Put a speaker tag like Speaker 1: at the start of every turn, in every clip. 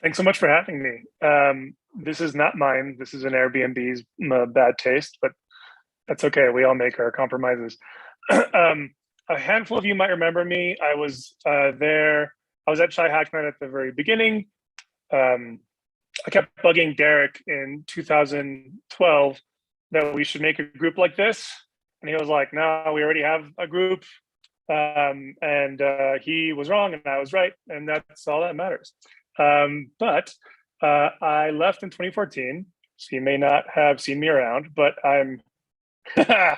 Speaker 1: Thanks so much for having me. This is not mine. This is an Airbnb's bad taste, but that's okay. We all make our compromises. um, a handful of you might remember me. I was there. I was at Shy Hackman at the very beginning. Um, I kept bugging Derek in 2012 that we should make a group like this. And he was like, no, we already have a group. And he was wrong and I was right. And that's all that matters. But I left in 2014. So you may not have seen me around, but I'm, yeah,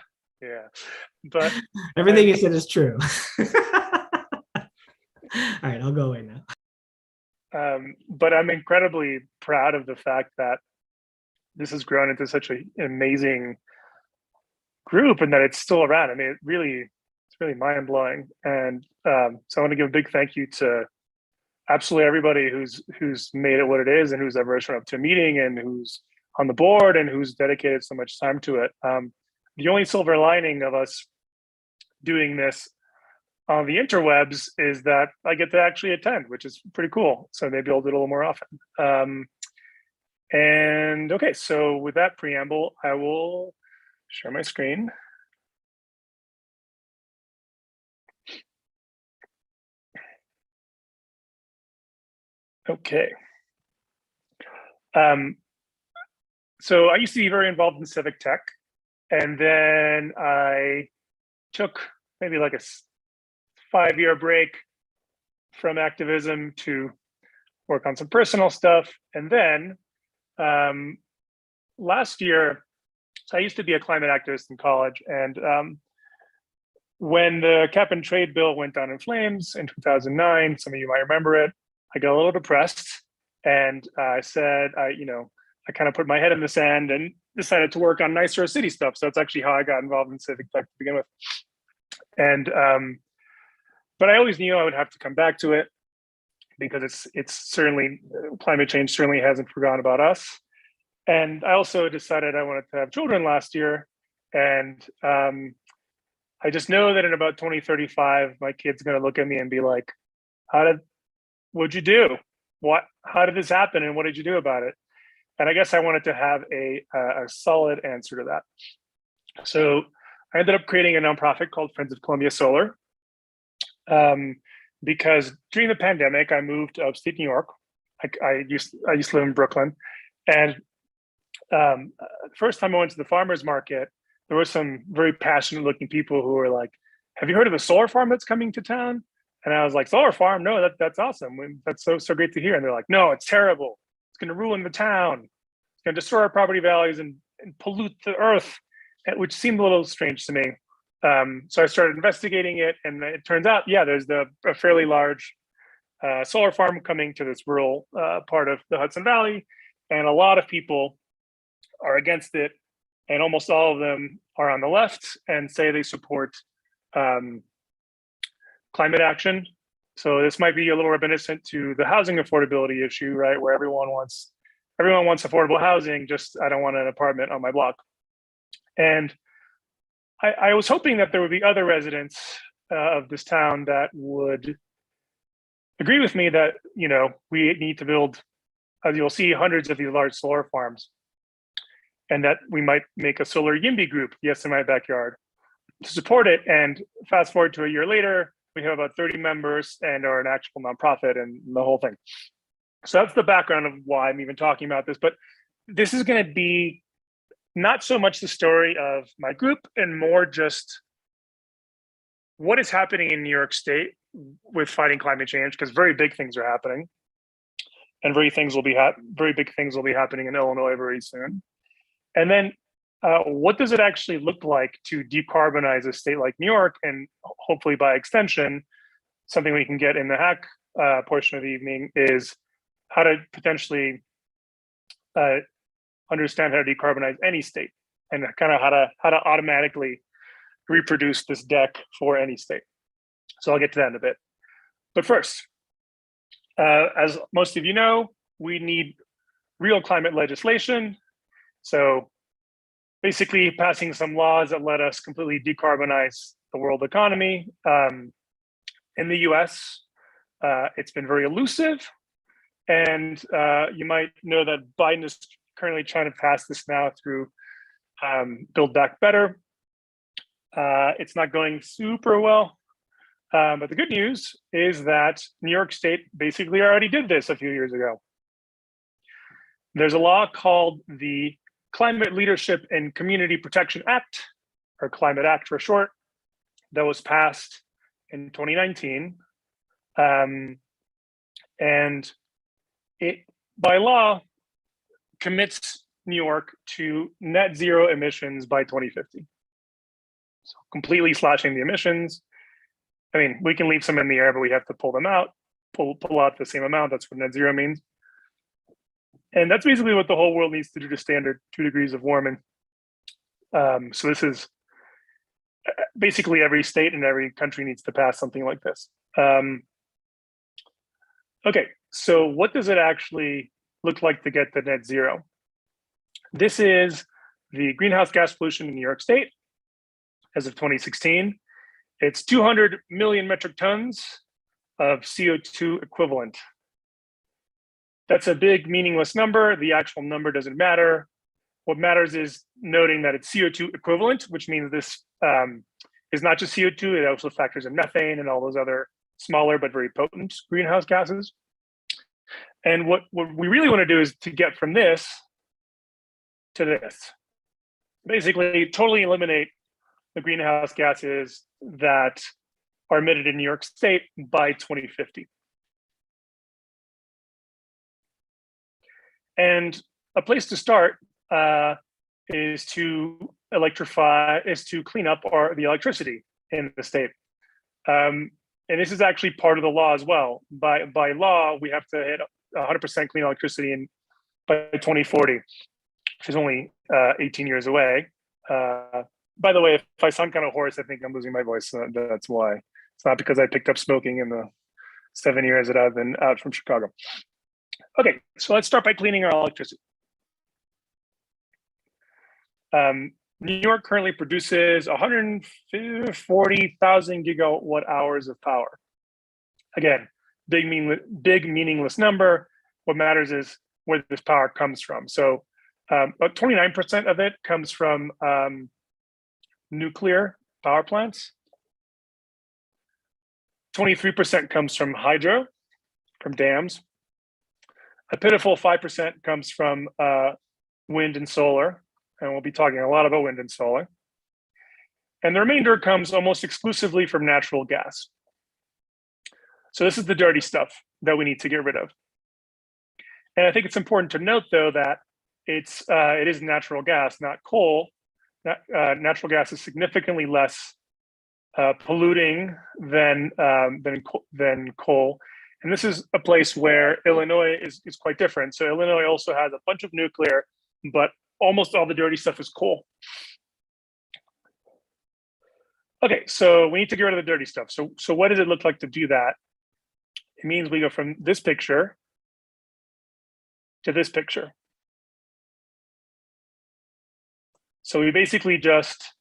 Speaker 1: but
Speaker 2: Everything you said is true. All right, I'll go away now.
Speaker 1: But I'm incredibly proud of the fact that this has grown into such an amazing group and that it's still around. I mean, it's really mind blowing. And so I want to give a big thank you to absolutely everybody who's made it what it is and who's ever shown up to a meeting and who's on the board and who's dedicated so much time to it. The only silver lining of us doing this on the interwebs is that I get to actually attend, which is pretty cool. So maybe I'll do it a little more often. And okay, so with that preamble, I will share my screen. Okay. So I used to be very involved in civic tech, and then I took maybe like a 5-year break from activism to work on some personal stuff. And then last year, so I used to be a climate activist in college, and when the cap and trade bill went down in flames in 2009, some of you might remember it, I got a little depressed, and I said, I kind of put my head in the sand and decided to work on nicer city stuff. So that's actually how I got involved in civic tech to begin with. And but I always knew I would have to come back to it because it's certainly, climate change certainly hasn't forgotten about us. And I also decided I wanted to have children last year, and I just know that in about 2035, my kid's going to look at me and be like, what'd you do? How did this happen? And what did you do about it? And I guess I wanted to have a solid answer to that. So I ended up creating a nonprofit called Friends of Columbia Solar. Because during the pandemic, I moved to upstate New York. I used to live in Brooklyn. And the first time I went to the farmer's market, there were some very passionate looking people who were like, have you heard of the solar farm that's coming to town? And I was like, solar farm? No, that's awesome. That's so great to hear. And they're like, no, it's terrible. It's going to ruin the town. It's going to destroy our property values and pollute the earth, which seemed a little strange to me. So I started investigating it, and it turns out, yeah, there's a fairly large solar farm coming to this rural part of the Hudson Valley, and a lot of people are against it, and almost all of them are on the left and say they support climate action. So this might be a little reminiscent to the housing affordability issue, right? Where everyone wants affordable housing, just I don't want an apartment on my block. And I was hoping that there would be other residents of this town that would agree with me that, we need to build, as you'll see, hundreds of these large solar farms, and that we might make a solar YIMBY group, yes, in my backyard, to support it. And fast forward to a year later, we have about 30 members and are an actual nonprofit and the whole thing. So that's the background of why I'm even talking about this. But this is going to be not so much the story of my group and more just what is happening in New York State with fighting climate change, because very big things are happening, and very big things will be happening in Illinois very soon. And then what does it actually look like to decarbonize a state like New York, and hopefully by extension, something we can get in the hack portion of the evening is how to potentially understand how to decarbonize any state, and kind of how to automatically reproduce this deck for any state. So I'll get to that in a bit. But first, as most of you know, we need real climate legislation. So basically passing some laws that let us completely decarbonize the world economy. In the US, it's been very elusive. And you might know that Biden is currently trying to pass this now through Build Back Better. It's not going super well. But the good news is that New York State basically already did this a few years ago. There's a law called the Climate Leadership and Community Protection Act, or Climate Act for short, that was passed in 2019. And it, by law, commits New York to net zero emissions by 2050. So completely slashing the emissions. I mean, we can leave some in the air, but we have to pull them out, pull out the same amount. That's what net zero means. And that's basically what the whole world needs to do to standard 2 degrees of warming. So this is basically every state and every country needs to pass something like this. Okay, so what does it actually look like to get to net zero? This is the greenhouse gas pollution in New York State as of 2016. It's 200 million metric tons of CO2 equivalent. That's a big meaningless number. The actual number doesn't matter. What matters is noting that it's CO2 equivalent, which means this is not just CO2, it also factors in methane and all those other smaller but very potent greenhouse gases. And what we really want to do is to get from this to this. Basically, totally eliminate the greenhouse gases that are emitted in New York State by 2050. And a place to start is to clean up the electricity in the state. And this is actually part of the law as well. By law, we have to hit 100% clean electricity by 2040, which is only 18 years away. By the way, if I sound kind of hoarse, I think I'm losing my voice. So that's why. It's not because I picked up smoking in the 7 years that I've been out from Chicago. Okay, so let's start by cleaning our electricity. New York currently produces 140,000 gigawatt hours of power. Again, big meaningless number. What matters is where this power comes from. So about 29% of it comes from nuclear power plants. 23% comes from hydro, from dams. A pitiful 5% comes from wind and solar, and we'll be talking a lot about wind and solar. And the remainder comes almost exclusively from natural gas. So this is the dirty stuff that we need to get rid of. And I think it's important to note, though, that it is natural gas, not coal. Natural gas is significantly less polluting than coal. And this is a place where Illinois is quite different. So Illinois also has a bunch of nuclear, but almost all the dirty stuff is coal. Okay, so we need to get rid of the dirty stuff. So what does it look like to do that? It means we go from this picture to this picture. So we basically just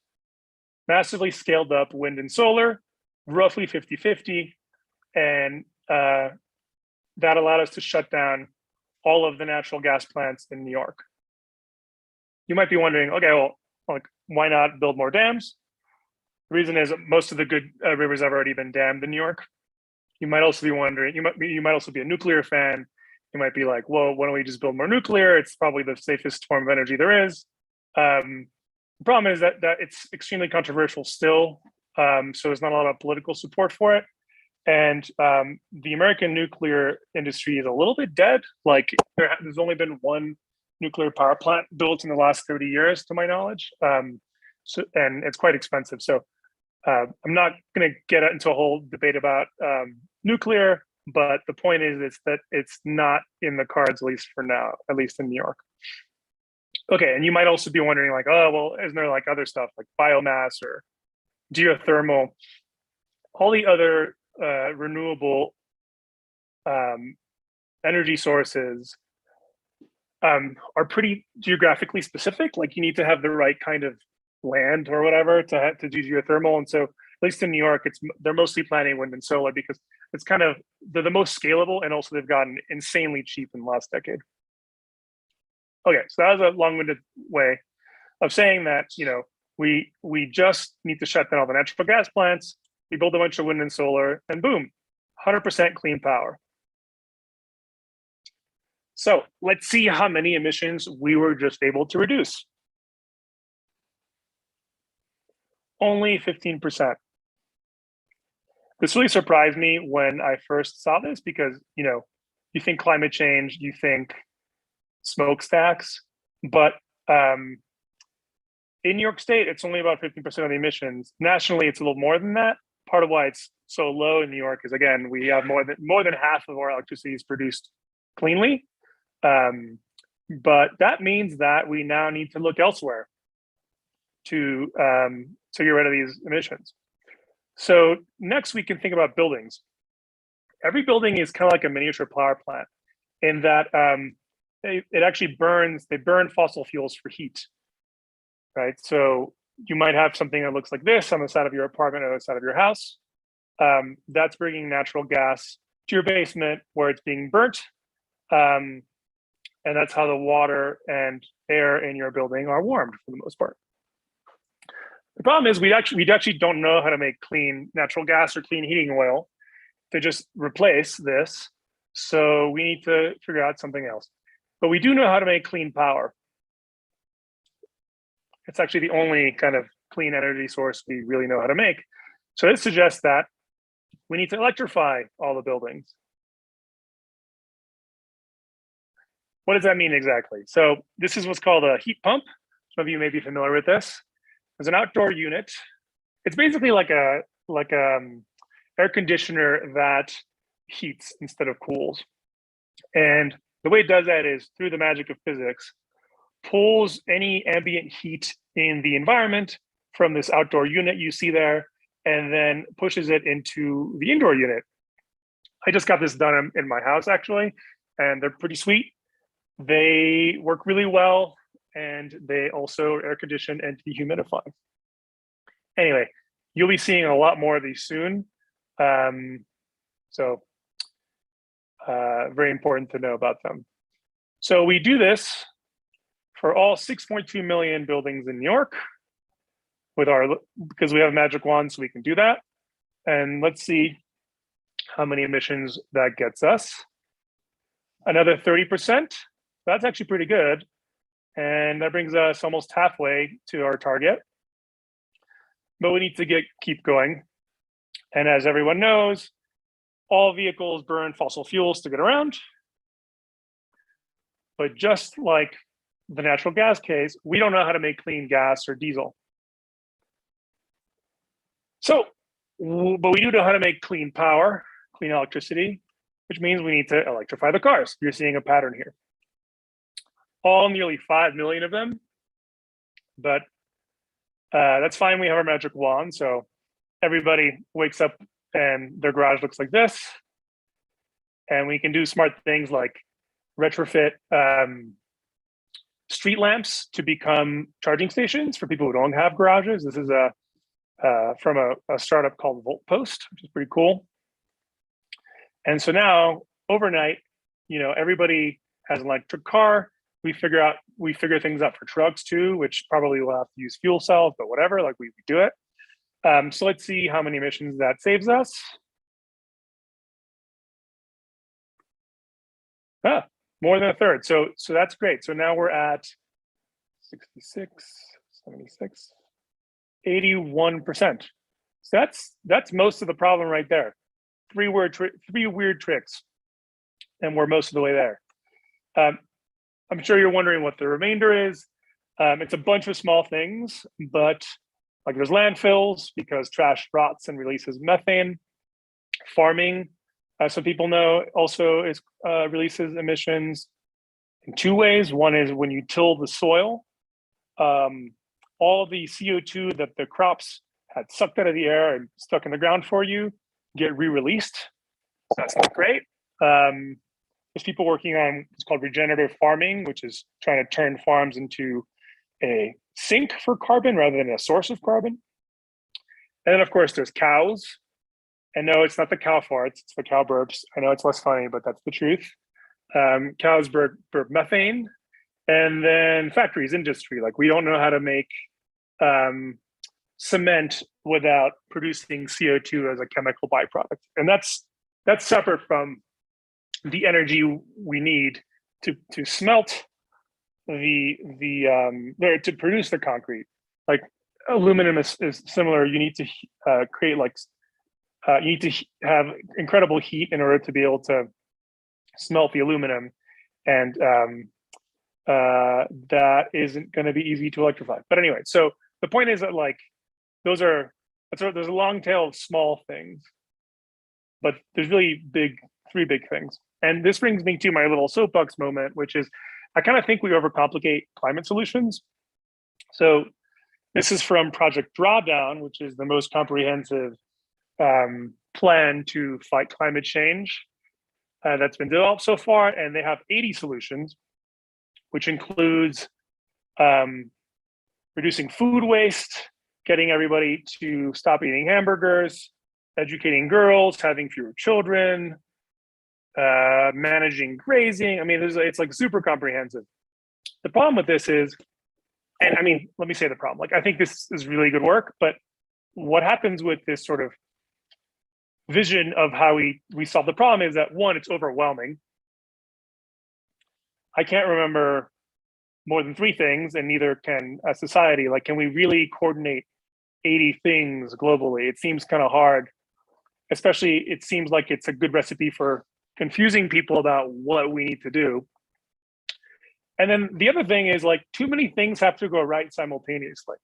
Speaker 1: massively scaled up wind and solar, roughly 50-50, and that allowed us to shut down all of the natural gas plants in New York. You might be wondering, okay, well, like, why not build more dams? The reason is most of the good rivers have already been dammed in New York. You might also be wondering, you might also be a nuclear fan. You might be like, well, why don't we just build more nuclear? It's probably the safest form of energy there is. The problem is that it's extremely controversial still. So there's not a lot of political support for it. And the American nuclear industry is a little bit dead. Like there's only been one nuclear power plant built in the last 30 years, to my knowledge. And it's quite expensive. So I'm not going to get into a whole debate about nuclear, but the point is that it's not in the cards, at least for now, at least in New York. Okay, and you might also be wondering, like, oh, well, isn't there like other stuff like biomass or geothermal? All the other renewable energy sources are pretty geographically specific. Like you need to have the right kind of land or whatever to do geothermal. And so least in New York, they're mostly planning wind and solar because it's kind of, they're the most scalable, and also they've gotten insanely cheap in the last decade. Okay, so that was a long-winded way of saying that, you know, we just need to shut down all the natural gas plants, we build a bunch of wind and solar, and boom, 100% clean power. So let's see how many emissions we were just able to reduce. Only 15%. This really surprised me when I first saw this because, you know, you think climate change, you think smokestacks, but in New York State, it's only about 15% of the emissions. Nationally, it's a little more than that. Part of why it's so low in New York is, again, we have more than half of our electricity is produced cleanly. But that means that we now need to look elsewhere to get rid of these emissions. So next we can think about buildings. Every building is kind of like a miniature power plant in that it actually they burn fossil fuels for heat, right? So you might have something that looks like this on the side of your apartment or the side of your house. That's bringing natural gas to your basement where it's being burnt. And that's how the water and air in your building are warmed for the most part. The problem is we actually don't know how to make clean natural gas or clean heating oil to just replace this. So we need to figure out something else. But we do know how to make clean power. It's actually the only kind of clean energy source we really know how to make. So this suggests that we need to electrify all the buildings. What does that mean exactly? So this is what's called a heat pump. Some of you may be familiar with this. It's an outdoor unit. It's basically like a air conditioner that heats instead of cools. And the way it does that is through the magic of physics, pulls any ambient heat in the environment from this outdoor unit you see there, and then pushes it into the indoor unit. I just got this done in my house actually, and they're pretty sweet. They work really well, and they also air condition and dehumidify. Anyway, you'll be seeing a lot more of these soon. Very important to know about them. So we do this for all 6.2 million buildings in New York because we have a magic wand, so we can do that. And let's see how many emissions that gets us. Another 30%. That's actually pretty good. And that brings us almost halfway to our target. But we need to keep going. And as everyone knows, all vehicles burn fossil fuels to get around. But just like the natural gas case, we don't know how to make clean gas or diesel. So, but we do know how to make clean power, clean electricity, which means we need to electrify the cars. You're seeing a pattern here. All nearly 5 million of them, but that's fine. We have our magic wand, so everybody wakes up and their garage looks like this, and we can do smart things like retrofit street lamps to become charging stations for people who don't have garages. This is from a startup called Voltpost, which is pretty cool. And so now, overnight, you know, everybody has an electric car. We figure things out for trucks too, which probably will have to use fuel cells, but whatever, like we do it. So let's see how many emissions that saves us. More than a third. So that's great. So now we're at 66, 76, 81%. So that's most of the problem right there. Three weird tricks, and we're most of the way there. I'm sure you're wondering what the remainder is. It's a bunch of small things, but like there's landfills because trash rots and releases methane. Farming, some people know, also releases emissions in two ways. One is when you till the soil, all the CO2 that the crops had sucked out of the air and stuck in the ground for you get re-released. So that's not great. There's people working on what's called regenerative farming, which is trying to turn farms into a sink for carbon rather than a source of carbon. And then of course there's cows. And no, it's not the cow farts, it's the cow burps. I know it's less funny, but that's the truth. Cows burp methane. And then factories, industry. Like we don't know how to make cement without producing CO2 as a chemical byproduct. And that's separate from the energy we need to smelt to produce the concrete. Like aluminum is similar. You need to create you need to have incredible heat in order to be able to smelt the aluminum, and that isn't going to be easy to electrify. But anyway, so the point is that like there's a long tail of small things, but there's really three big things. And this brings me to my little soapbox moment, which is I kind of think we overcomplicate climate solutions. So this is from Project Drawdown, which is the most comprehensive plan to fight climate change that's been developed so far. And they have 80 solutions, which includes reducing food waste, getting everybody to stop eating hamburgers, educating girls, having fewer children, managing grazing. I mean, it's like super comprehensive. The problem with this is, and I mean, let me say the problem. Like, I think this is really good work, but what happens with this sort of vision of how we solve the problem is that, one, it's overwhelming. I can't remember more than 3 things, and neither can a society. Like, can we really coordinate 80 things globally? It seems kind of hard, especially it seems like it's a good recipe for confusing people about what we need to do. And then the other thing is, like, too many things have to go right simultaneously.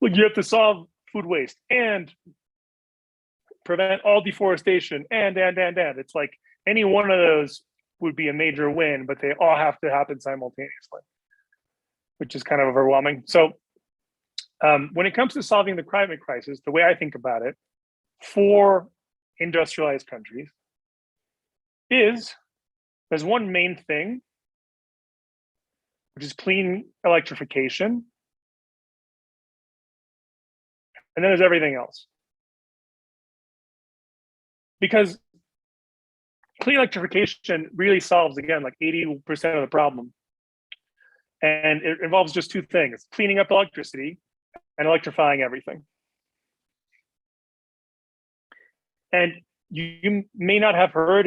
Speaker 1: Like, you have to solve food waste and prevent all deforestation and. It's like any one of those would be a major win, but they all have to happen simultaneously, which is kind of overwhelming. So when it comes to solving the climate crisis, the way I think about it for industrialized countries is there's one main thing, which is clean electrification. And then there's everything else. Because clean electrification really solves, again, like 80% of the problem. And it involves just 2 things: cleaning up electricity and electrifying everything. And you may not have heard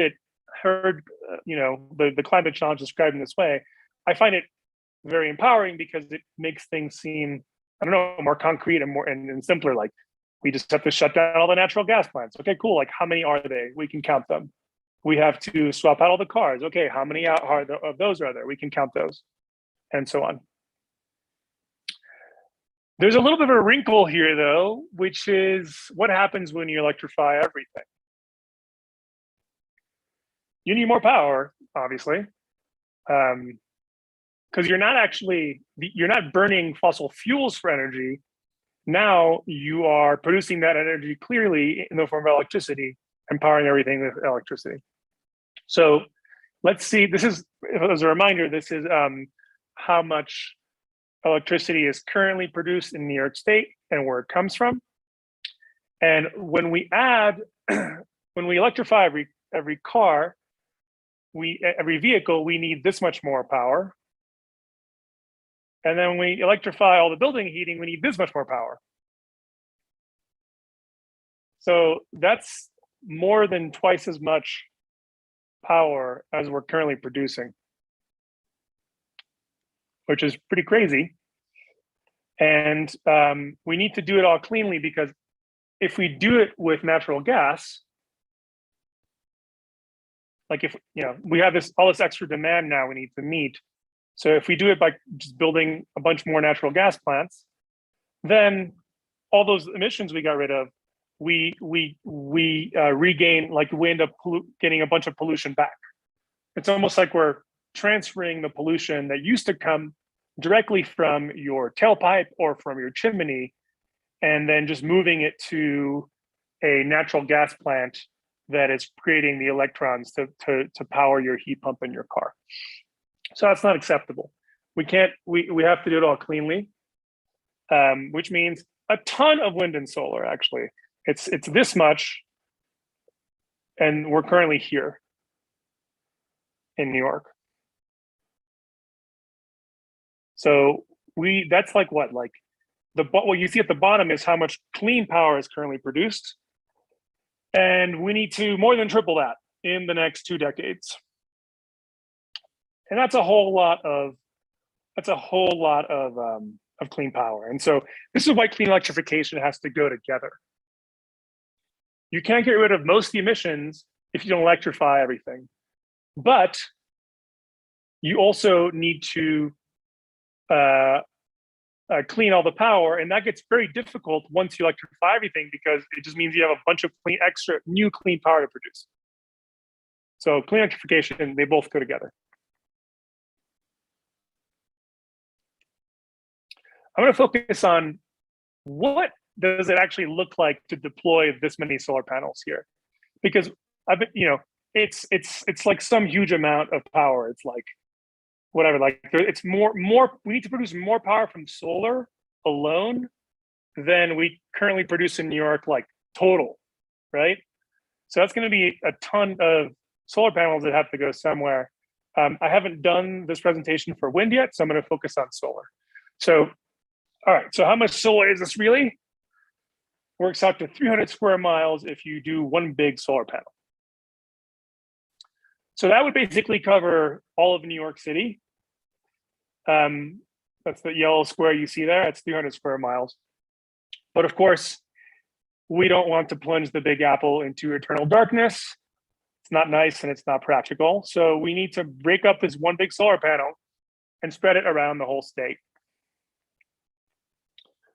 Speaker 1: the climate challenge described in this way. I find it very empowering because it makes things seem, I don't know, more concrete and more and simpler. Like, we just have to shut down all the natural gas plants. Okay, cool. Like, how many are they? We can count them. We have to swap out all the cars. Okay, how many of those are there? We can count those, and so on. There's a little bit of a wrinkle here, though, which is what happens when you electrify everything. You need more power, obviously, because you're not burning fossil fuels for energy. Now you are producing that energy clearly in the form of electricity and powering everything with electricity. So let's see, this is, as a reminder, this is how much electricity is currently produced in New York State and where it comes from. And when we electrify every car, every vehicle, we need this much more power. And then when we electrify all the building heating, we need this much more power. So that's more than twice as much power as we're currently producing, which is pretty crazy. And we need to do it all cleanly, because if we do it with natural gas, like, if we have all this extra demand now we need to meet. So if we do it by just building a bunch more natural gas plants, then all those emissions we got rid of, we regain, like, we end up getting a bunch of pollution back. It's almost like we're transferring the pollution that used to come directly from your tailpipe or from your chimney, and then just moving it to a natural gas plant that is creating the electrons to power your heat pump in your car. So that's not acceptable. We have to do it all cleanly, which means a ton of wind and solar, actually. It's this much, and we're currently here in New York. So that's like what? Like what you see at the bottom is how much clean power is currently produced. And we need to more than triple that in the next 2 decades. And that's a whole lot of clean power. And so this is why clean electrification has to go together. You can't get rid of most of the emissions if you don't electrify everything. But you also need to clean all the power, and that gets very difficult once you electrify everything, because it just means you have a bunch of new clean power to produce. So clean electrification, they both go together. I'm going to focus on what does it actually look like to deploy this many solar panels here, because I've been, it's like some huge amount of power. It's like whatever, like it's more. We need to produce more power from solar alone than we currently produce in New York, like total, right? So that's going to be a ton of solar panels that have to go somewhere. I haven't done this presentation for wind yet, so I'm going to focus on solar. So, all right, so how much solar is this really? Works out to 300 square miles if you do one big solar panel. So that would basically cover all of New York City. That's the yellow square you see there. That's 300 square miles. But of course, we don't want to plunge the Big Apple into eternal darkness. It's not nice and it's not practical. So we need to break up this one big solar panel and spread it around the whole state.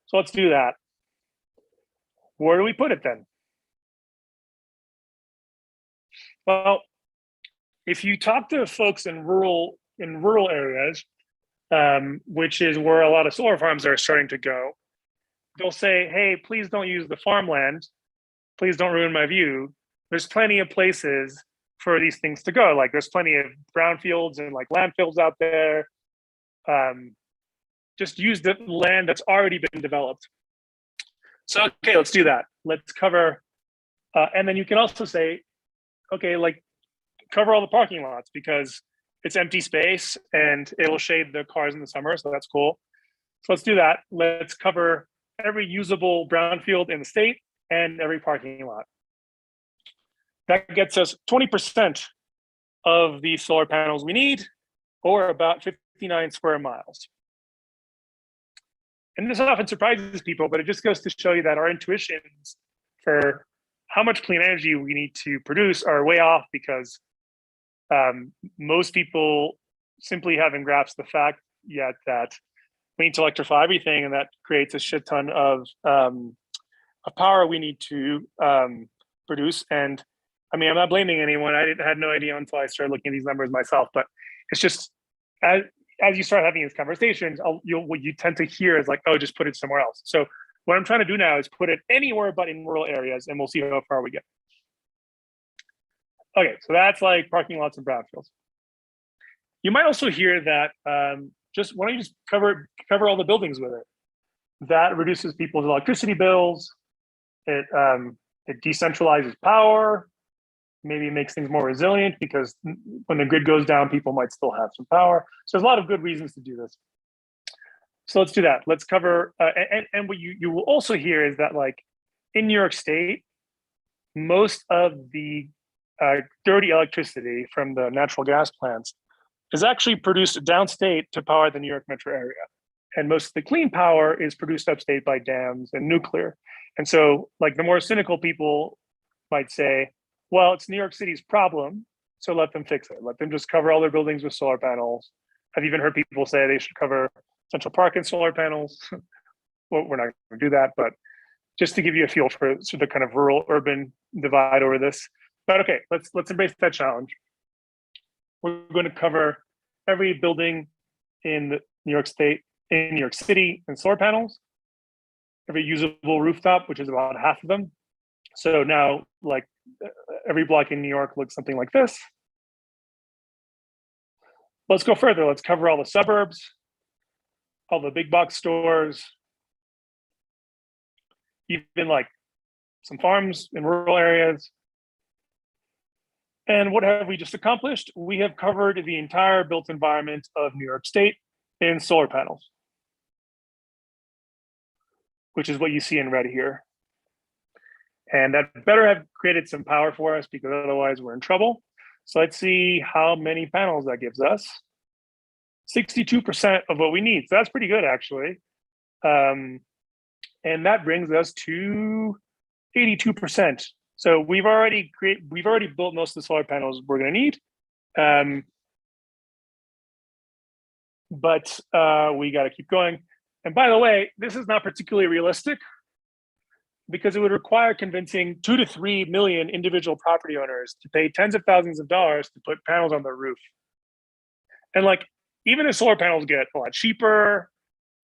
Speaker 1: So let's do that. Where do we put it then? Well, if you talk to folks in rural areas, which is where a lot of solar farms are starting to go, they'll say, hey, please don't use the farmland. Please don't ruin my view. There's plenty of places for these things to go. Like there's plenty of brownfields and like landfills out there. Just use the land that's already been developed. So, okay, let's do that. Let's cover, and then you can also say, okay, like cover all the parking lots because it's empty space and it'll shade the cars in the summer. So that's cool. So let's do that. Let's cover every usable brownfield in the state and every parking lot. That gets us 20% of the solar panels we need, or about 59 square miles. And this often surprises people, but it just goes to show you that our intuitions for how much clean energy we need to produce are way off, because most people simply haven't grasped the fact yet that we need to electrify everything, and that creates a shit ton of power we need to produce. And I mean, I'm not blaming anyone. I had no idea until I started looking at these numbers myself, but it's just as you start having these conversations, what you tend to hear is like, oh, just put it somewhere else. So what I'm trying to do now is put it anywhere but in rural areas, and we'll see how far we get. Okay, so that's like parking lots and brownfields. You might also hear that just why don't you just cover all the buildings with it? That reduces people's electricity bills. It decentralizes power. Maybe it makes things more resilient, because when the grid goes down, people might still have some power. So there's a lot of good reasons to do this. So let's do that. Let's cover, and what you will also hear is that, like, in New York State, most of the dirty electricity from the natural gas plants is actually produced downstate to power the New York metro area. And most of the clean power is produced upstate by dams and nuclear. And so, like, the more cynical people might say, well, it's New York City's problem, so let them fix it. Let them just cover all their buildings with solar panels. I've even heard people say they should cover Central Park in solar panels. Well, we're not going to do that, but just to give you a feel for the kind of rural-urban divide over this. But okay, let's embrace that challenge. We're going to cover every building in New York State, in New York City, in solar panels. Every usable rooftop, which is about half of them. So now, like, every block in New York looks something like this. Let's go further. Let's cover all the suburbs, all the big box stores, even like some farms in rural areas. And what have we just accomplished? We have covered the entire built environment of New York State in solar panels, which is what you see in red here. And that better have created some power for us, because otherwise we're in trouble. So let's see how many panels that gives us. 62% of what we need. So that's pretty good, actually. And that brings us to 82%. So we've already built most of the solar panels we're going to need. But we got to keep going. And by the way, this is not particularly realistic, because it would require convincing 2 to 3 million individual property owners to pay tens of thousands of dollars to put panels on their roof. And like, even if solar panels get a lot cheaper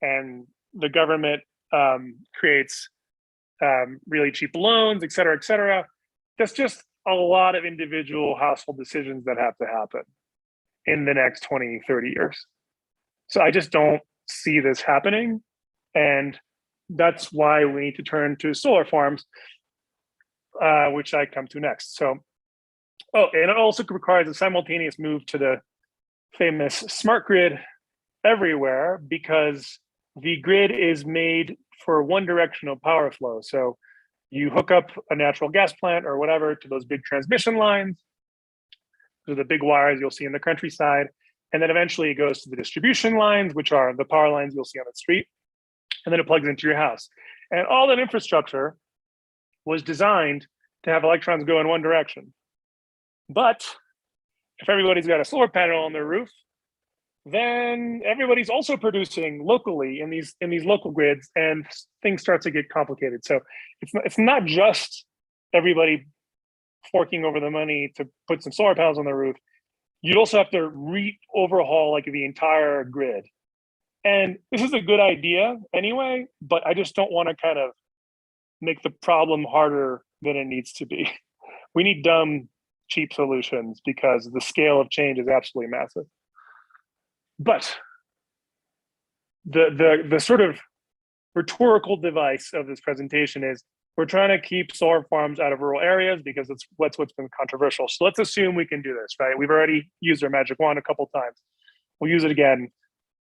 Speaker 1: and the government creates really cheap loans, et cetera, that's just a lot of individual household decisions that have to happen in the next 20, 30 years. So I just don't see this happening. And that's why we need to turn to solar farms, which I come to next. So, oh, and it also requires a simultaneous move to the famous smart grid everywhere, because the grid is made for one directional power flow. So you hook up a natural gas plant or whatever to those big transmission lines, to the big wires you'll see in the countryside. And then eventually it goes to the distribution lines, which are the power lines you'll see on the street. And then it plugs into your house. And all that infrastructure was designed to have electrons go in one direction. But if everybody's got a solar panel on their roof, then everybody's also producing locally in these local grids, and things start to get complicated. So it's not just everybody forking over the money to put some solar panels on the roof. You'd also have to overhaul like the entire grid. And this is a good idea anyway, but I just don't want to kind of make the problem harder than it needs to be. We need dumb, cheap solutions, because the scale of change is absolutely massive. But the sort of rhetorical device of this presentation is, we're trying to keep solar farms out of rural areas because it's what's been controversial. So let's assume we can do this, right? We've already used our magic wand a couple of times. We'll use it again.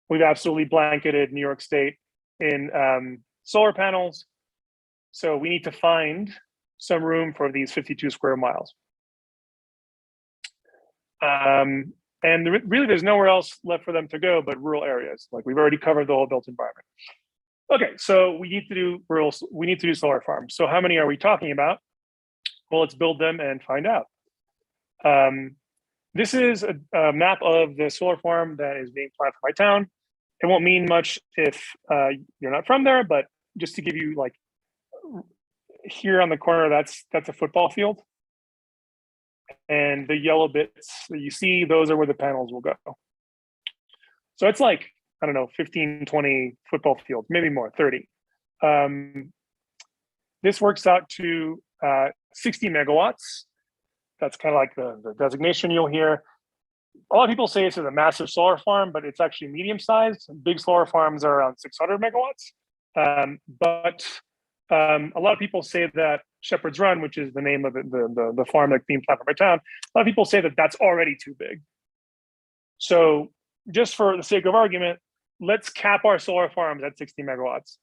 Speaker 1: We've absolutely blanketed New York State in solar panels. So we need to find some room for these 52 square miles. And really, there's nowhere else left for them to go but rural areas. Like, we've already covered the whole built environment. Okay, so we need to do solar farms. So how many are we talking about? Well, let's build them and find out. This is a map of the solar farm that is being planned for my town. It won't mean much if you're not from there, but just to give you, like, here on the corner, that's a football field. And the yellow bits that you see, those are where the panels will go. So it's like, I don't know, 15, 20 football fields, maybe more, 30. This works out to 60 megawatts. That's kind of like the designation you'll hear. A lot of people say this is a massive solar farm, but it's actually medium sized. Big solar farms are around 600 megawatts. But a lot of people say that Shepherd's Run, which is the name of the farm that's being planned for my town, a lot of people say that that's already too big. So just for the sake of argument, let's cap our solar farms at 60 megawatts,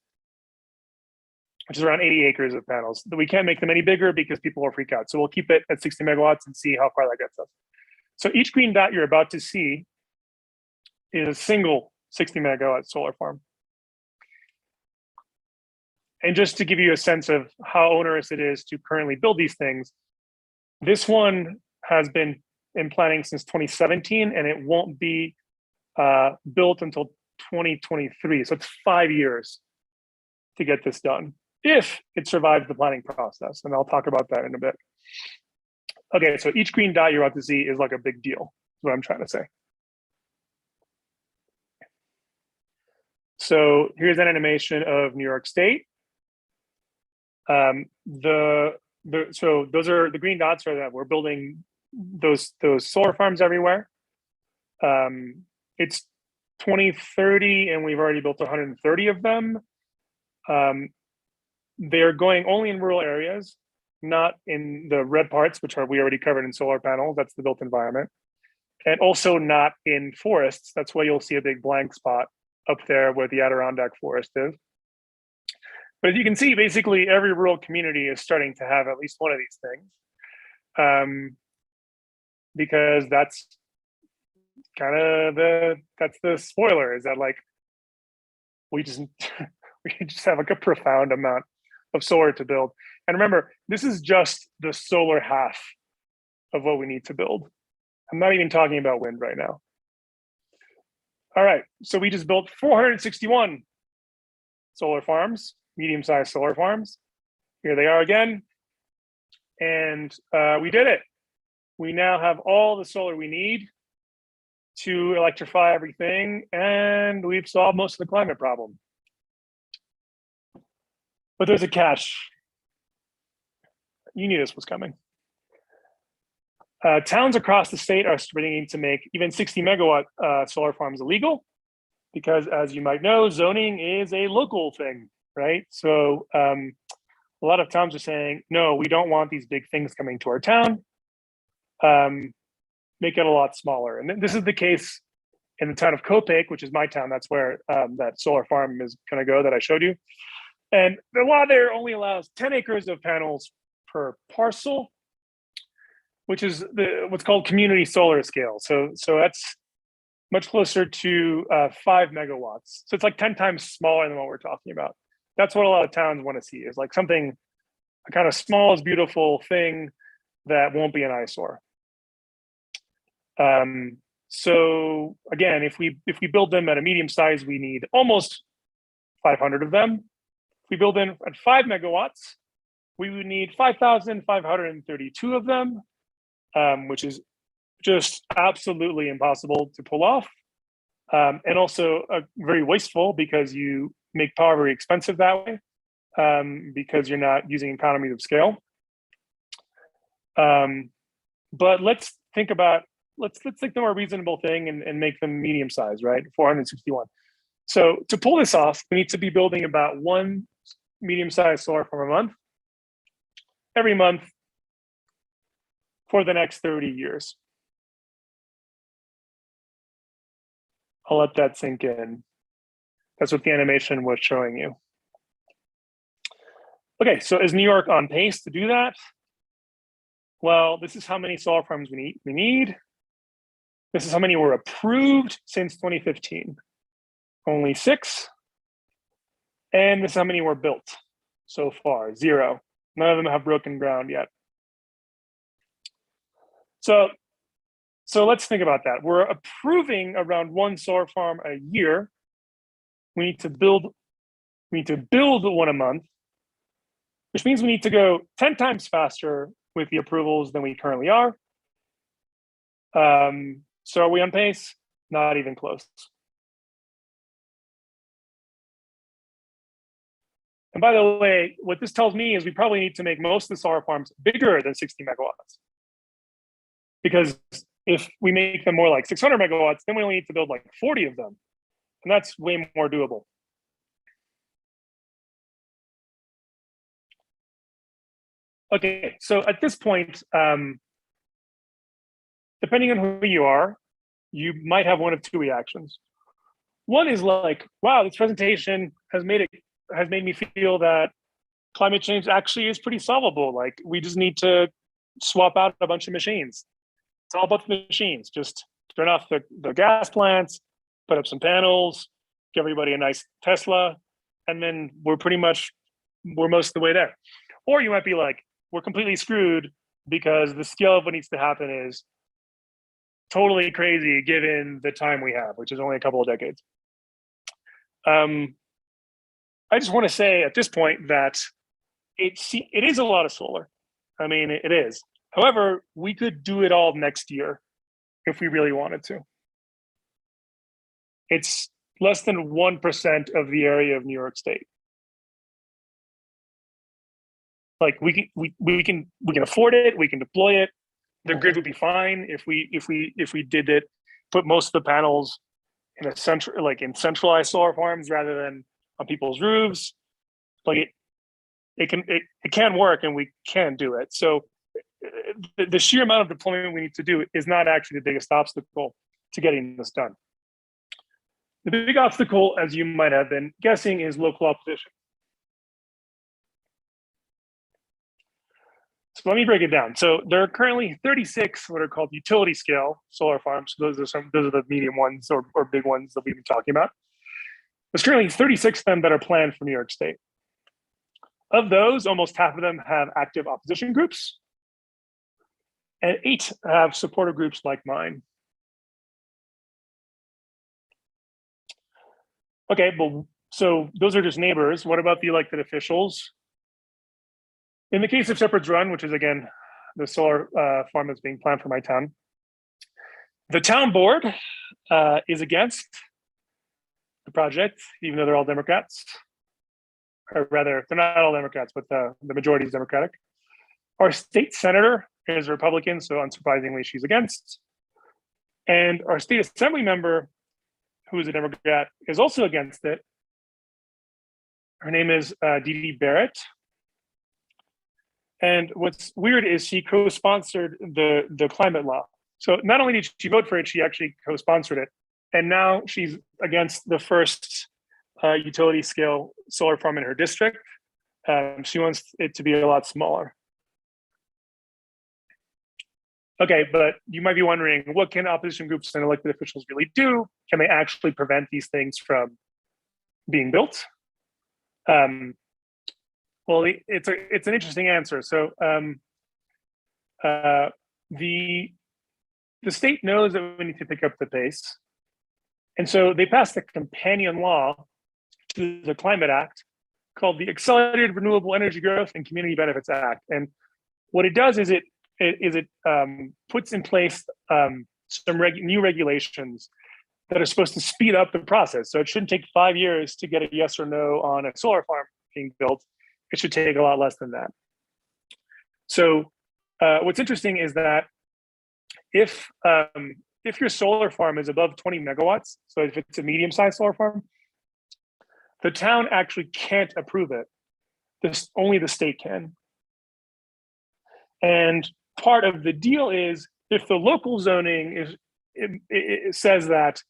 Speaker 1: which is around 80 acres of panels. We can't make them any bigger because people will freak out. So we'll keep it at 60 megawatts and see how far that gets us. So each green dot you're about to see is a single 60 megawatt solar farm. And just to give you a sense of how onerous it is to currently build these things, this one has been in planning since 2017, and it won't be built until 2023. So it's 5 years to get this done, if it survives the planning process. And I'll talk about that in a bit. Okay, so each green dot you're about to see is like a big deal, is what I'm trying to say. So here's an animation of New York State. So those are the green dots, are that we're building those solar farms everywhere. It's 2030 and we've already built 130 of them. they're going only in rural areas, not in the red parts, which we already covered in solar panels. That's the built environment. And also not in forests. That's why you'll see a big blank spot up there where the Adirondack forest is. But as you can see, basically every rural community is starting to have at least one of these things. Because that's kind of that's the spoiler, is that like we just have like a profound amount of solar to build. And remember, this is just the solar half of what we need to build. I'm not even talking about wind right now. All right, so we just built 461 solar farms, medium-sized solar farms. Here they are again. And we did it. We now have all the solar we need to electrify everything, and we've solved most of the climate problem. But there's a catch. You knew this was coming. Towns across the state are starting to make even 60 megawatt solar farms illegal, because as you might know, zoning is a local thing, right? So a lot of towns are saying, no, we don't want these big things coming to our town. Make it a lot smaller. And this is the case in the town of Kopek, which is my town. That's where that solar farm is going to go that I showed you. And the law there only allows 10 acres of panels per parcel, which is what's called community solar scale. So that's much closer to 5 megawatts. So it's like 10 times smaller than what we're talking about. That's what a lot of towns want to see, is like something, a kind of small is beautiful thing that won't be an eyesore. So again, if we build them at a medium size, we need almost 500 of them. If we build them at 5 megawatts, we would need 5,532 of them, which is just absolutely impossible to pull off. And also very wasteful, because you make power very expensive that way, because you're not using economies of scale. But let's think about, let's think the more reasonable thing and make them medium size, right? 461. So to pull this off, we need to be building about one medium-sized solar farm a month, every month for the next 30 years. I'll let that sink in. That's what the animation was showing you. Okay, so is New York on pace to do that? Well, this is how many solar farms we need. This is how many were approved since 2015. Only 6. And this is how many were built so far, 0. None of them have broken ground yet. So let's think about that. We're approving around 1 solar farm a year. We need to build one a month, which means we need to go 10 times faster with the approvals than we currently are. So are we on pace? Not even close. And by the way, what this tells me is we probably need to make most of the solar farms bigger than 60 megawatts. Because if we make them more like 600 megawatts, then we only need to build like 40 of them. And that's way more doable. Okay, so at this point, depending on who you are, you might have one of 2 reactions. One is like, wow, this presentation has made me feel that climate change actually is pretty solvable. Like, we just need to swap out a bunch of machines. It's all about the machines. Just turn off the gas plants, put up some panels, give everybody a nice Tesla, and then we're most of the way there. Or you might be like, we're completely screwed because the scale of what needs to happen is totally crazy given the time we have, which is only a couple of decades. I just want to say at this point that it is a lot of solar. I mean, it is. However, we could do it all next year if we really wanted to. It's less than 1% of the area of New York State. Like, we can afford it. We can deploy it. The grid would be fine if we did it. Put most of the panels in a centralized solar farms rather than on people's roofs. Like, it can work and we can do it. So the sheer amount of deployment we need to do is not actually the biggest obstacle to getting this done. The big obstacle, as you might have been guessing, is local opposition. So let me break it down. So there are currently 36 what are called utility scale solar farms. So those are the medium ones or big ones that we've been talking about. There's currently 36 of them that are planned for New York State. Of those, almost half of them have active opposition groups, and 8 have supporter groups like mine. Okay, well, so those are just neighbors. What about the elected officials? In the case of Shepherd's Run, which is again the solar farm that's being planned for my town, the town board is against the project, even though they're all Democrats. Or rather, they're not all Democrats, but the majority is Democratic. Our state senator is Republican, so unsurprisingly, she's against. And our state assembly member, who is a Democrat, is also against it. Her name is Dee Barrett. And what's weird is she co-sponsored the climate law. So not only did she vote for it, she actually co-sponsored it. And now she's against the first utility scale solar farm in her district. She wants it to be a lot smaller. Okay, but you might be wondering, what can opposition groups and elected officials really do? Can they actually prevent these things from being built? Well, it's an interesting answer. So the state knows that we need to pick up the pace. And so they passed a companion law to the Climate Act called the Accelerated Renewable Energy Growth and Community Benefits Act. And what it does is it puts in place some new regulations that are supposed to speed up the process. So it shouldn't take 5 years to get a yes or no on a solar farm being built. It should take a lot less than that. So what's interesting is that if your solar farm is above 20 megawatts, so if it's a medium-sized solar farm, the town actually can't approve it. Only the state can. And part of the deal is if the local zoning it says that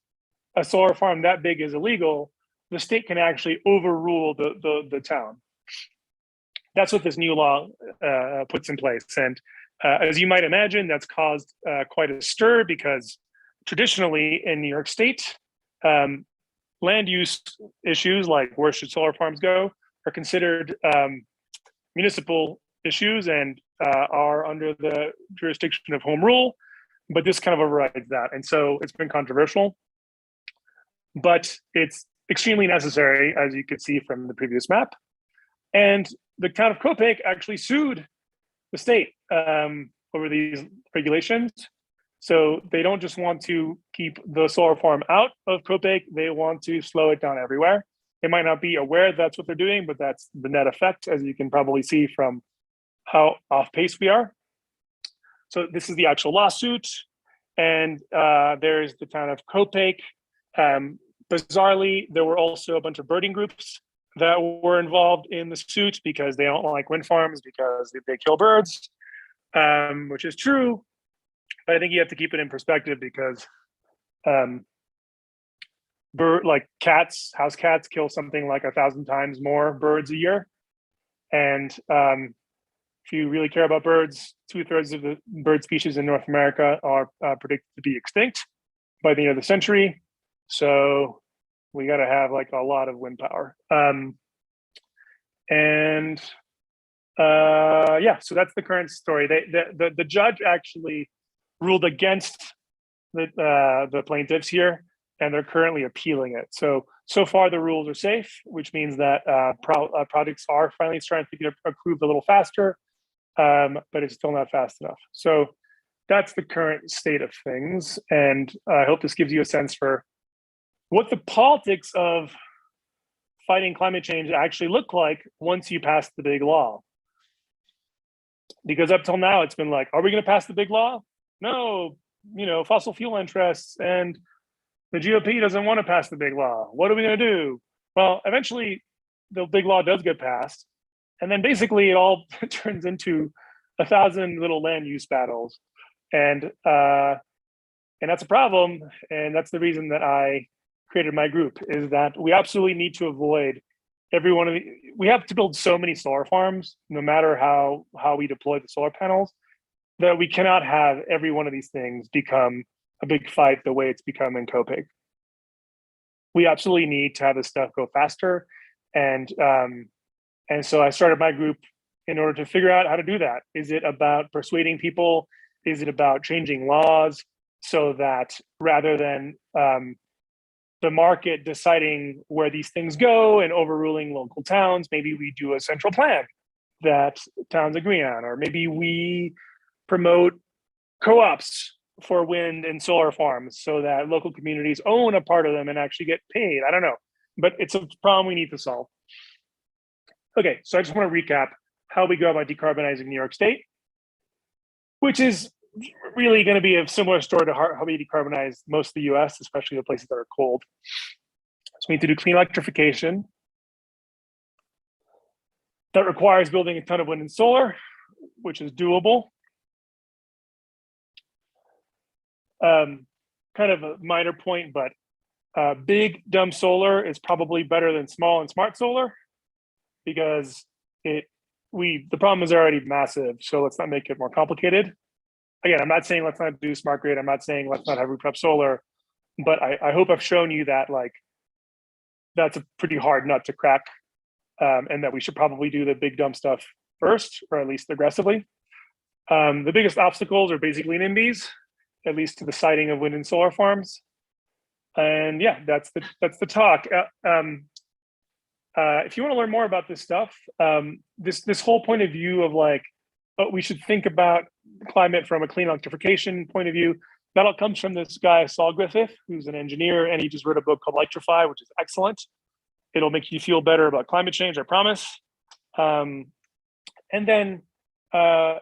Speaker 1: a solar farm that big is illegal, the state can actually overrule the town. That's what this new law puts in place. And as you might imagine, that's caused quite a stir because traditionally in New York State, land use issues like where should solar farms go are considered municipal issues and are under the jurisdiction of home rule, but this kind of overrides that. And so it's been controversial, but it's extremely necessary, as you could see from the previous map. And the town of Kopek actually sued the state over these regulations. So they don't just want to keep the solar farm out of Kopek, they want to slow it down everywhere. They might not be aware that's what they're doing, but that's the net effect, as you can probably see from how off pace we are. So this is the actual lawsuit. And there's the town of Kopek. Bizarrely, there were also a bunch of birding groups that were involved in the suit because they don't like wind farms because they kill birds, which is true. But I think you have to keep it in perspective because house cats kill something like 1,000 times more birds a year. And if you really care about birds, 2/3 of the bird species in North America are predicted to be extinct by the end of the century. So we got to have like a lot of wind power. Yeah, so that's the current story. The judge actually ruled against the plaintiffs here, and they're currently appealing it. So far the rules are safe, which means that projects are finally starting to get approved a little faster, but it's still not fast enough. So that's the current state of things. And I hope this gives you a sense for what the politics of fighting climate change actually look like once you pass the big law. Because up till now, it's been like, are we going to pass the big law? No, fossil fuel interests and the GOP doesn't want to pass the big law. What are we going to do? Well, eventually the big law does get passed And then basically it all turns into 1,000 little land use battles. And that's a problem. And that's the reason that I created my group, is that we absolutely need to avoid every one of the, we have to build so many solar farms, no matter how we deploy the solar panels, that we cannot have every one of these things become a big fight the way it's become in Copig. We absolutely need to have this stuff go faster. And so I started my group in order to figure out how to do that. Is it about persuading people? Is it about changing laws so that rather than the market deciding where these things go and overruling local towns, maybe we do a central plan that towns agree on, or maybe we promote co-ops for wind and solar farms so that local communities own a part of them and actually get paid. I don't know, but it's a problem we need to solve. Okay, so I just want to recap how we go about decarbonizing New York State, which is really going to be a similar story to how we decarbonize most of the US, especially the places that are cold. So we need to do clean electrification. That requires building a ton of wind and solar, which is doable. Kind of a minor point, but big dumb solar is probably better than small and smart solar, because the problem is already massive. So let's not make it more complicated. Again, I'm not saying let's not do smart grid. I'm not saying let's not have rooftop solar, but I hope I've shown you that like that's a pretty hard nut to crack, and that we should probably do the big dumb stuff first, or at least aggressively. The biggest obstacles are basically NIMBYs, at least to the siting of wind and solar farms. And yeah, that's the talk. If you want to learn more about this stuff, this whole point of view of like, oh, we should think about climate from a clean electrification point of view, that all comes from this guy, Saul Griffith, who's an engineer, and he just wrote a book called Electrify, which is excellent. It'll make you feel better about climate change, I promise. And then the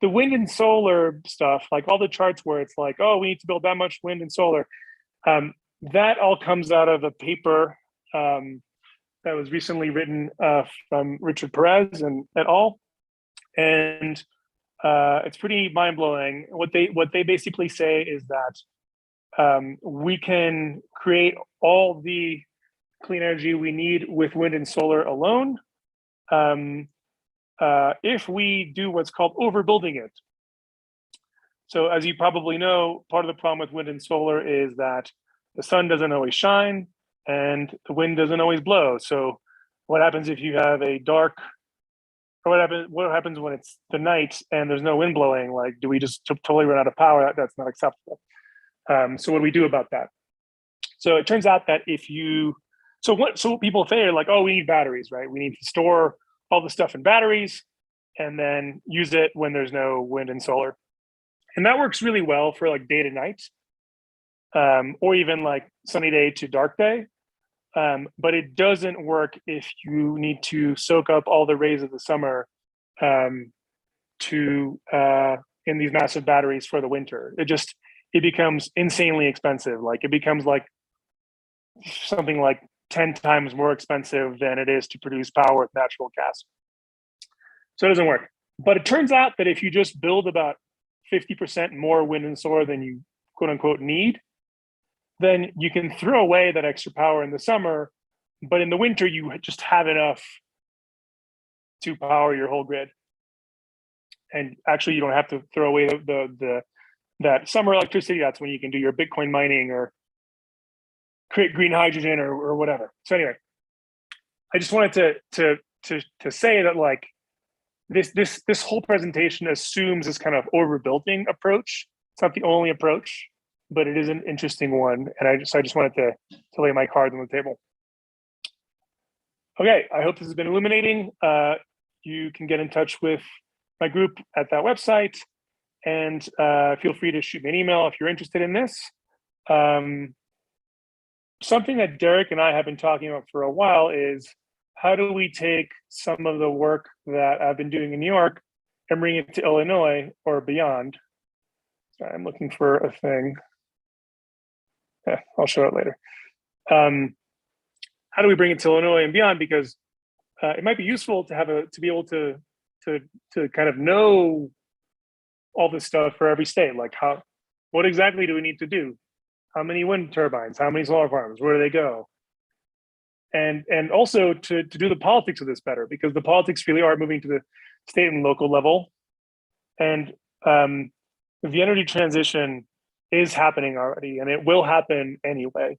Speaker 1: wind and solar stuff, like all the charts where it's like, oh, we need to build that much wind and solar, that all comes out of a paper that was recently written from Richard Perez and et al. And it's pretty mind-blowing. What they basically say is that we can create all the clean energy we need with wind and solar alone, if we do what's called overbuilding it. So as you probably know, part of the problem with wind and solar is that the sun doesn't always shine and the wind doesn't always blow. So what happens if you have a dark, or what happens when it's the night and there's no wind blowing? Like, do we just totally run out of power? That's not acceptable. So what do we do about that? So it turns out that so what people say are like, oh, we need batteries, right? We need to store all the stuff in batteries and then use it when there's no wind and solar. And that works really well for like day to night, or even like sunny day to dark day. But it doesn't work if you need to soak up all the rays of the summer in these massive batteries for the winter. It becomes insanely expensive. Like it becomes like something like 10 times more expensive than it is to produce power with natural gas. So it doesn't work. But it turns out that if you just build about 50% more wind and solar than you quote unquote need, then you can throw away that extra power in the summer, but in the winter you just have enough to power your whole grid. And actually you don't have to throw away that summer electricity. That's when you can do your Bitcoin mining or create green hydrogen or whatever. So anyway, I just wanted to say that like this whole presentation assumes this kind of overbuilding approach. It's not the only approach, but it is an interesting one. And I just wanted to lay my cards on the table. Okay, I hope this has been illuminating. You can get in touch with my group at that website, and feel free to shoot me an email if you're interested in this. Something that Derek and I have been talking about for a while is how do we take some of the work that I've been doing in New York and bring it to Illinois or beyond. Sorry, I'm looking for a thing. Yeah, I'll show it later. how do we bring it to Illinois and beyond? Because it might be useful to be able to kind of know all this stuff for every state. Like what exactly do we need to do? How many wind turbines? How many solar farms? Where do they go? And also to do the politics of this better, because the politics really are moving to the state and local level. And the energy transition is happening already, and it will happen anyway.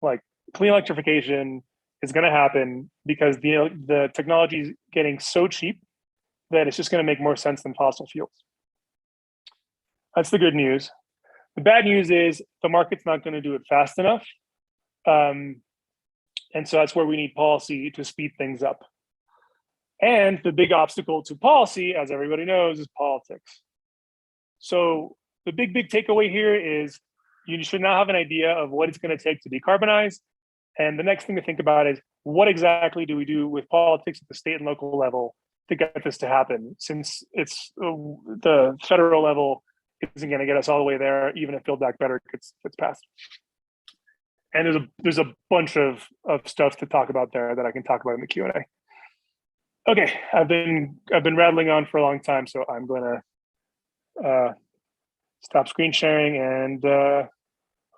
Speaker 1: Like clean electrification is going to happen because the technology is getting so cheap that it's just going to make more sense than fossil fuels. That's the good news. The bad news is the market's not going to do it fast enough. And so that's where we need policy to speed things up. And the big obstacle to policy, as everybody knows, is politics. So the big takeaway here is you should now have an idea of what it's going to take to decarbonize. And the next thing to think about is what exactly do we do with politics at the state and local level to get this to happen, since it's the federal level isn't going to get us all the way there, even if Build Back Better gets passed. And there's a bunch of stuff to talk about there that I can talk about in the Q&A. Okay, I've been rattling on for a long time, so I'm going to stop screen sharing and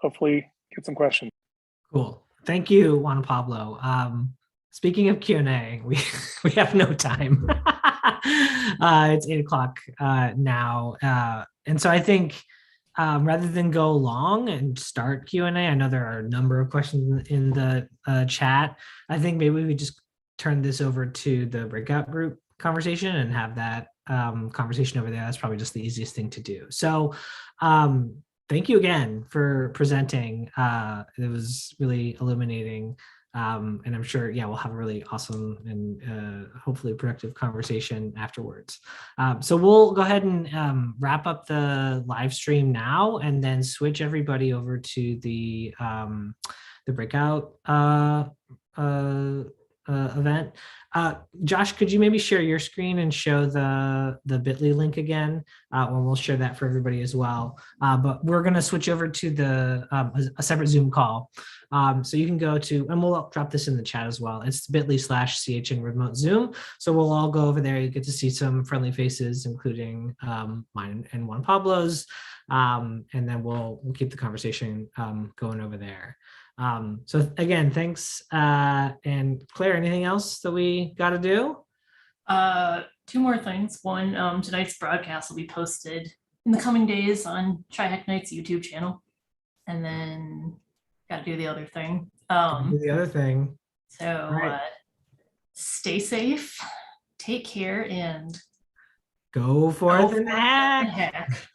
Speaker 1: hopefully get some questions.
Speaker 2: Cool. Thank you, Juan-Pablo. Speaking of Q&A, we have no time. It's 8 o'clock now. And so I think rather than go long and start Q&A, I know there are a number of questions in the chat. I think maybe we just turn this over to the breakout group conversation and have that conversation over there. That's probably just the easiest thing to do. So thank you again for presenting. It was really illuminating. And I'm sure, yeah, we'll have a really awesome and hopefully productive conversation afterwards. So we'll go ahead and wrap up the live stream now and then switch everybody over to the breakout event. Josh, could you maybe share your screen and show the bit.ly link again? And we'll share that for everybody as well. But we're going to switch over to a separate Zoom call. So you can go to, and we'll drop this in the chat as well. It's bit.ly/CHN remote Zoom. So we'll all go over there. You get to see some friendly faces, including mine and Juan-Pablo's. And then we'll keep the conversation going over there. So again, thanks. And Claire, anything else that we got to do?
Speaker 3: 2 more things. One, tonight's broadcast will be posted in the coming days on Tri-Hack Night's YouTube channel. And then got to do the other thing.
Speaker 2: Do the other thing.
Speaker 3: So
Speaker 2: right.
Speaker 3: Stay safe, take care, and
Speaker 2: go forth and hack.